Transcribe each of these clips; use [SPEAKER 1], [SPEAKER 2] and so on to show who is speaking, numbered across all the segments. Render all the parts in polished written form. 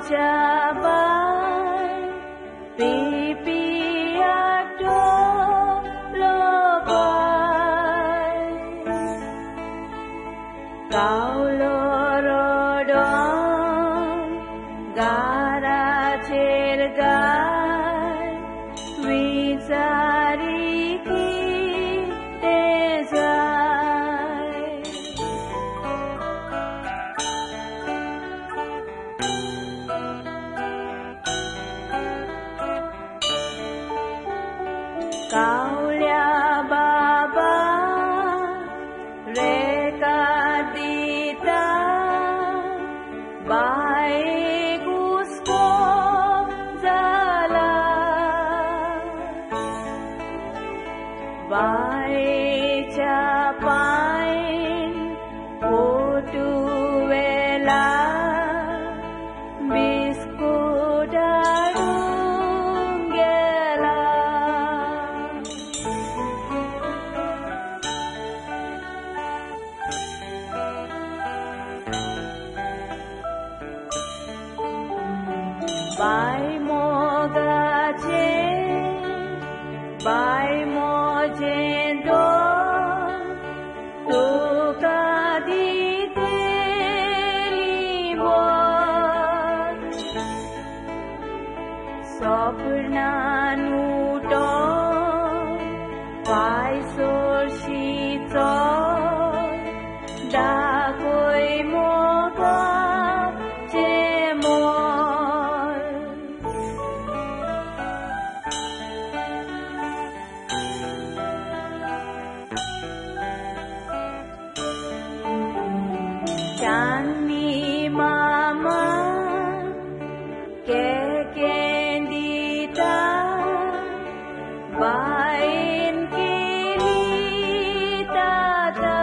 [SPEAKER 1] jabai pipiado lobai kau lorodon gara cergai wicari Kaulia baba reka dita bae gusko jala bae capain fotu vela Bai mo gaje, bai mo jendo, tu kadi teri bol. Sopna nuto, bai sorshi to, da koi mo ga jemo. Chanmi mama kendita bain kilita ta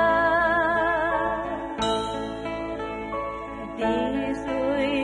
[SPEAKER 1] di sui